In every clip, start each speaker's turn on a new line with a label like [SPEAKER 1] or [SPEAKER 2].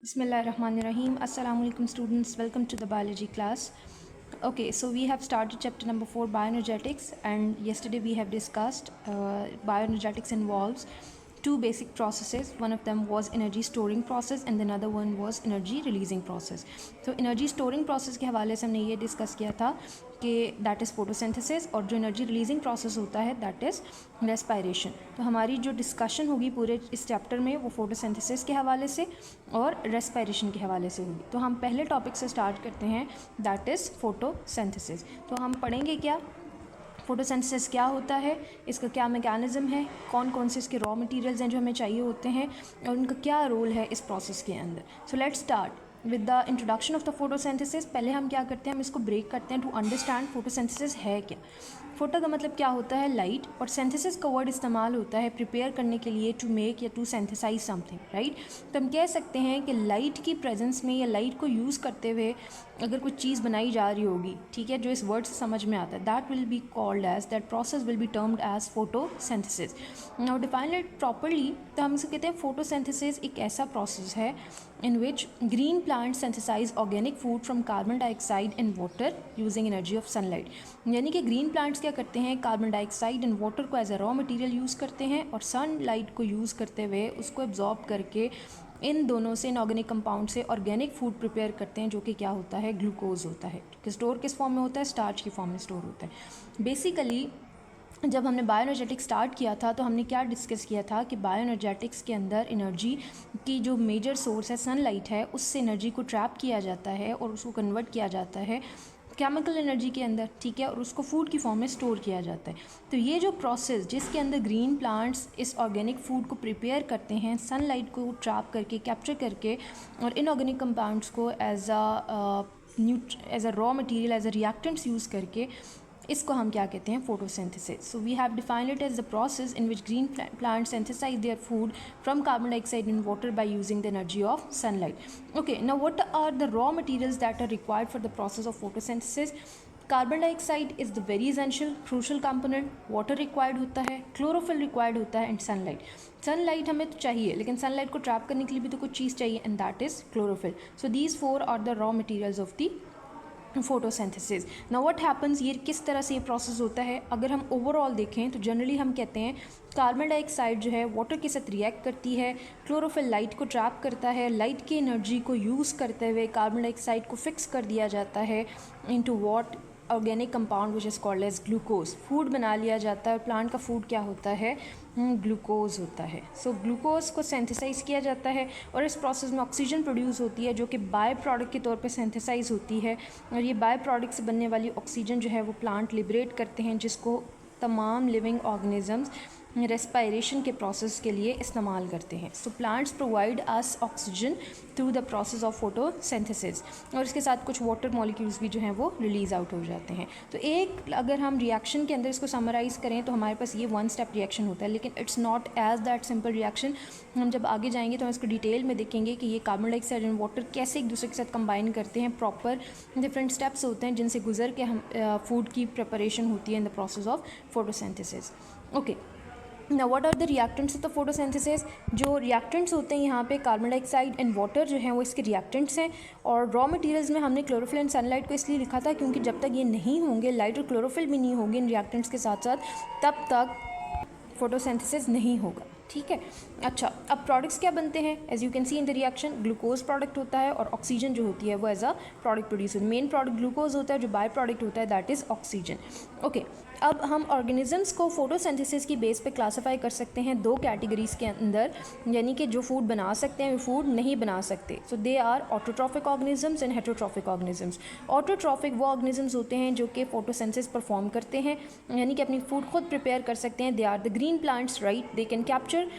[SPEAKER 1] Bismillahirrahmanirrahim. Assalamu alaikum students. Welcome to the biology class. Okay, so we have started chapter number 4 bioenergetics, and yesterday we have discussed bioenergetics involves two basic processes. One of them was energy storing process and another one was energy releasing process. So energy storing process के हवाले से हमने ये discuss किया था कि that is photosynthesis, और जो एनर्जी रिलीजिंग प्रोसेस होता है दैट इज़ रेस्पायरेशन. तो हमारी जो डिस्कशन होगी पूरे इस चैप्टर में वो फोटोसिंथेसिस के हवाले से और रेस्पायरेशन के हवाले से होगी. तो हम पहले टॉपिक से स्टार्ट करते हैं, दैट इज़ फोटोसिंथेसिस. तो हम पढ़ेंगे क्या फोटोसिंथेसिस क्या होता है, इसका क्या मैकेनिज़्म है, कौन कौन से इसके रॉ मटेरियल्स हैं जो हमें चाहिए होते हैं, और उनका क्या रोल है इस प्रोसेस के अंदर. So let's start with the introduction of the photosynthesis. पहले हम क्या करते हैं, हम इसको ब्रेक करते हैं टू अंडरस्टैंड फोटोसिंथेसिस है क्या. फोटो का मतलब क्या होता है, लाइट, और सिंथेसिस का वर्ड इस्तेमाल होता है प्रिपेयर करने के लिए, टू मेक या टू सिंथेसाइज समथिंग, राइट. तो हम कह सकते हैं कि लाइट की प्रेजेंस में या लाइट को यूज़ करते हुए अगर कुछ चीज़ बनाई जा रही होगी, ठीक है, जो इस वर्ड से समझ में आता है, that will be called as, that process will be termed as photosynthesis. Now define it properly, तो हम इसे कहते हैं फोटोसिंथेसिस एक ऐसा प्रोसेस है in which green plants synthesize organic food from carbon dioxide and water using energy of sunlight. यानी कि ग्रीन प्लांट्स क्या करते हैं, कार्बन डाइऑक्साइड एंड वाटर को as a raw material use करते हैं और सनलाइट को यूज़ करते हुए उसको एब्जॉर्ब करके इन दोनों से इनऑर्गेनिक कंपाउंड से ऑर्गेनिक फूड प्रिपेयर करते हैं, जो कि क्या होता है, ग्लूकोज होता है. कि स्टोर किस फॉर्म में होता है, स्टार्च की फॉर्म में स्टोर होता है. बेसिकली जब हमने बायोएनर्जेटिक्स स्टार्ट किया था तो हमने क्या डिस्कस किया था कि बायोएनर्जेटिक्स के अंदर एनर्जी की जो मेजर सोर्स है सनलाइट है, उससे एनर्जी को ट्रैप किया जाता है और उसको कन्वर्ट किया जाता है केमिकल एनर्जी के अंदर, ठीक है, और उसको फूड की फॉर्म में स्टोर किया जाता है. तो ये जो प्रोसेस जिसके अंदर ग्रीन प्लांट्स इस ऑर्गेनिक फूड को प्रिपेयर करते हैं सनलाइट को ट्रैप करके, कैप्चर करके, और इनऑर्गेनिक कंपाउंड्स को as a raw material, as a reactants use करके, इसको हम क्या कहते हैं, photosynthesis. So we have defined it as the process in which green plants synthesize their food from carbon dioxide and water by using the energy of sunlight. Okay, now what are the raw materials that are required for the process of photosynthesis. Carbon dioxide is the very essential crucial component, water required होता है, chlorophyll required होता है, and sunlight. Sunlight हमें तो चाहिए, लेकिन sunlight को trap करने के लिए भी तो कुछ चीज़ चाहिए, and that is chlorophyll. So these four are the raw materials of the photosynthesis. Now what happens, ये किस तरह से ये प्रोसेस होता है. अगर हम ओवरऑल देखें तो जनरली हम कहते हैं कार्बन डाइऑक्साइड जो है वाटर के साथ रिएक्ट करती है, क्लोरोफिल लाइट को ट्रैप करता है, लाइट की एनर्जी को यूज़ करते हुए कार्बन डाइऑक्साइड को फिक्स कर दिया जाता है into what organic compound which is called as glucose. Food बना लिया जाता है, और प्लांट का फूड क्या होता है, ग्लूकोज होता है. सो ग्लूकोज को सिंथेसाइज किया जाता है और इस प्रोसेस में ऑक्सीजन प्रोड्यूस होती है, जो कि बाय प्रोडक्ट के तौर पे सिंथेसाइज होती है, और ये बाय प्रोडक्ट से बनने वाली ऑक्सीजन जो है वो प्लांट लिबरेट करते हैं, जिसको तमाम लिविंग ऑर्गेनिजम्स रेस्पायरेशन के प्रोसेस के लिए इस्तेमाल करते हैं. So plants provide us oxygen through the process of photosynthesis, और इसके साथ कुछ वाटर मॉलिक्यूल्स भी जो हैं वो रिलीज़ आउट हो जाते हैं. तो एक अगर हम रिएक्शन के अंदर इसको समराइज़ करें तो हमारे पास ये वन स्टेप रिएक्शन होता है, लेकिन it's not as that simple reaction. हम जब आगे जाएंगे तो हम इसको डिटेल में देखेंगे कि ये कार्बन डाइऑक्साइड एंड वाटर कैसे एक दूसरे के साथ कंबाइन करते हैं. प्रॉपर डिफरेंट स्टेप्स होते हैं जिनसे गुजर के हम फूड की प्रिपरेशन होती है in the process of photosynthesis. Okay, ना what are the reactants of the photosynthesis. जो रिएक्टेंट्स होते हैं यहाँ पे कार्बन डाइऑक्साइड एंड वाटर जो हैं वो इसके रिएक्टेंट्स हैं, और रॉ मटेरियल्स में हमने क्लोरोफिल एंड सनलाइट को इसलिए लिखा था क्योंकि जब तक ये नहीं होंगे, लाइट और क्लोरोफिल भी नहीं होंगे इन रिएक्टेंट्स के साथ साथ, तब तक फोटोसिंथेसिस नहीं होगा, ठीक है. अच्छा, अब प्रोडक्ट्स क्या बनते हैं, as you can see in the reaction glucose product होता है और ऑक्सीजन जो होती है वो एज अ प्रोडक्ट प्रोड्यूस होती है. मेन प्रोडक्ट ग्लूकोज होता है, जो बाय प्रोडक्ट होता है दैट इज़ ऑक्सीजन. ओके, अब हम ऑर्गेनिजम्स को फोटोसिंथेसिस की बेस पे क्लासीफाई कर सकते हैं दो कैटेगरीज के अंदर, यानी कि जो फूड बना सकते हैं वो फूड नहीं बना सकते. So they are autotrophic organisms and heterotrophic organisms. Autotrophic वो ऑर्गेनिजम्स होते हैं जो कि फोटोसिंथेसिस परफॉर्म करते हैं, यानी कि अपनी फूड खुद प्रिपेयर कर सकते हैं. They are the green plants, right, they can capture.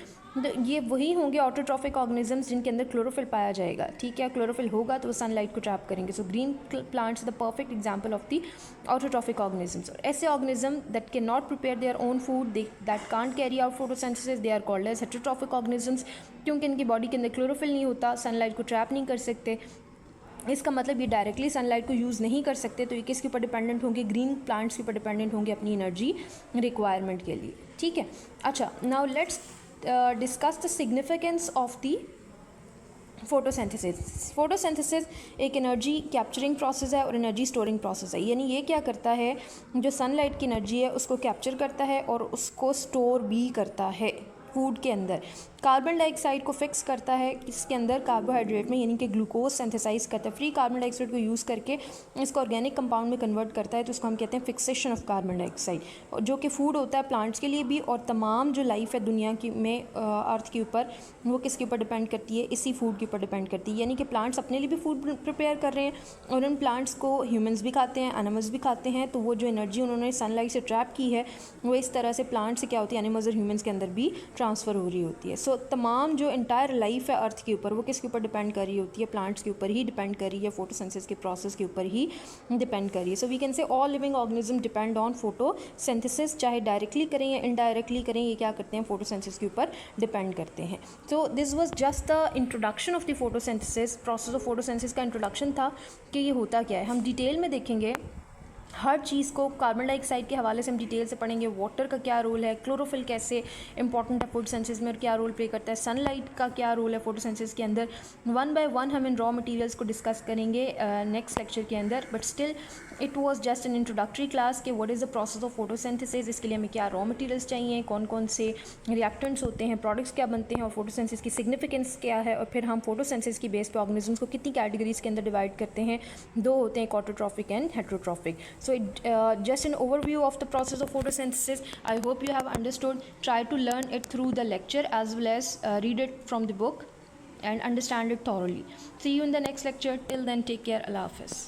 [SPEAKER 1] ये वही होंगे ऑटोट्रॉफिक ऑर्गेनिजम्स जिनके अंदर क्लोरोफिल पाया जाएगा, ठीक है. क्लोरोफिल होगा तो वो सनलाइट को ट्रैप करेंगे. So green plants the perfect example of the autotrophic organisms. और ऐसे organism that can not prepare their own food, that can't carry out photosynthesis, they are called as heterotrophic organisms, क्योंकि इनकी body के अंदर chlorophyll नहीं होता, sunlight को trap नहीं कर सकते. इसका मतलब ये डायरेक्टली सनलाइट को यूज़ नहीं कर सकते, तो ये किसके ऊपर डिपेंडेंट होंगे, ग्रीन प्लांट्स के ऊपर डिपेंडेंट होंगे अपनी एनर्जी रिक्वायरमेंट के लिए, ठीक है. अच्छा, now let's discuss the significance of the photosynthesis एक एनर्जी कैप्चरिंग प्रोसेस है और एनर्जी स्टोरिंग प्रोसेस है। यानी ये क्या करता है, जो सनलाइट की एनर्जी है उसको कैप्चर करता है और उसको स्टोर भी करता है फूड के अंदर। कार्बन डाइऑक्साइड को फिक्स करता है इसके अंदर कार्बोहाइड्रेट में, यानी कि ग्लूकोज सिंथेसाइज करता है। फ्री कार्बन डाइऑक्साइड को यूज़ करके इसको ऑर्गेनिक कंपाउंड में कन्वर्ट करता है, तो उसको हम कहते हैं फिक्सेशन ऑफ कार्बन डाइऑक्साइड, जो कि फूड होता है प्लांट्स के लिए भी, और तमाम जो लाइफ है दुनिया की में अर्थ के ऊपर, वो किसके ऊपर डिपेंड करती है, इसी फूड के ऊपर डिपेंड करती है। यानी कि प्लांट्स अपने लिए भी फूड प्रिपेयर कर रहे हैं और उन प्लांट्स को ह्यूमंस भी खाते हैं, एनिमल्स भी खाते हैं। तो वो जो एनर्जी उन्होंने सनलाइट से ट्रैप की है वो इस तरह से प्लांट से क्या होती है, एनिमल्स और ह्यूमंस के अंदर भी ट्रांसफ़र हो रही होती है। सो तमाम जो इंटायर लाइफ है अर्थ के ऊपर वो किसके ऊपर डिपेंड कर रही होती है, प्लांट्स के ऊपर ही डिपेंड कर रही है, फोटोसिंथेसिस के प्रोसेस के ऊपर ही डिपेंड कर रही है। So we can say all living organism depend on photosynthesis, चाहे डायरेक्टली करें या इनडायरेक्टली करें, ये क्या करते हैं, फोटोसिंथेसिस के ऊपर डिपेंड करते हैं। So this was just the introduction of the photosynthesis process of photosynthesis का इंट्रोडक्शन था कि ये होता क्या है। हम डिटेल में देखेंगे हर चीज़ को, कार्बन डाइऑक्साइड के हवाले से हम डिटेल से पढ़ेंगे, वाटर का क्या रोल है, क्लोरोफिल कैसे इंपॉर्टेंट है फोटोसिंथेसिस में और क्या रोल प्ले करता है, सनलाइट का क्या रोल है फोटोसिंथेसिस के अंदर। वन बाय वन हम इन रॉ मटेरियल्स को डिस्कस करेंगे नेक्स्ट लेक्चर के अंदर। But still it was just an introductory class कि what is the process of photosynthesis, इसके लिए हमें क्या रॉ मटेरियल्स चाहिए, कौन कौन से रिएक्टेंट्स होते हैं, प्रोडक्ट्स क्या बनते हैं और फोटोसिंथेसिस की सिग्निफिकेंस क्या है, और फिर हम फोटोसिंथेसिस की बेस पे ऑर्गेनिजम्स को कितनी कैटेगरीज के अंदर डिवाइड करते हैं। दो होते हैं, autotrophic and heterotrophic. So just an overview of the process of photosynthesis. I hope you have understood. Try to learn it through the lecture as well as read it from the book and understand it thoroughly. See you in the next lecture. Till then, take care. Allah Hafiz.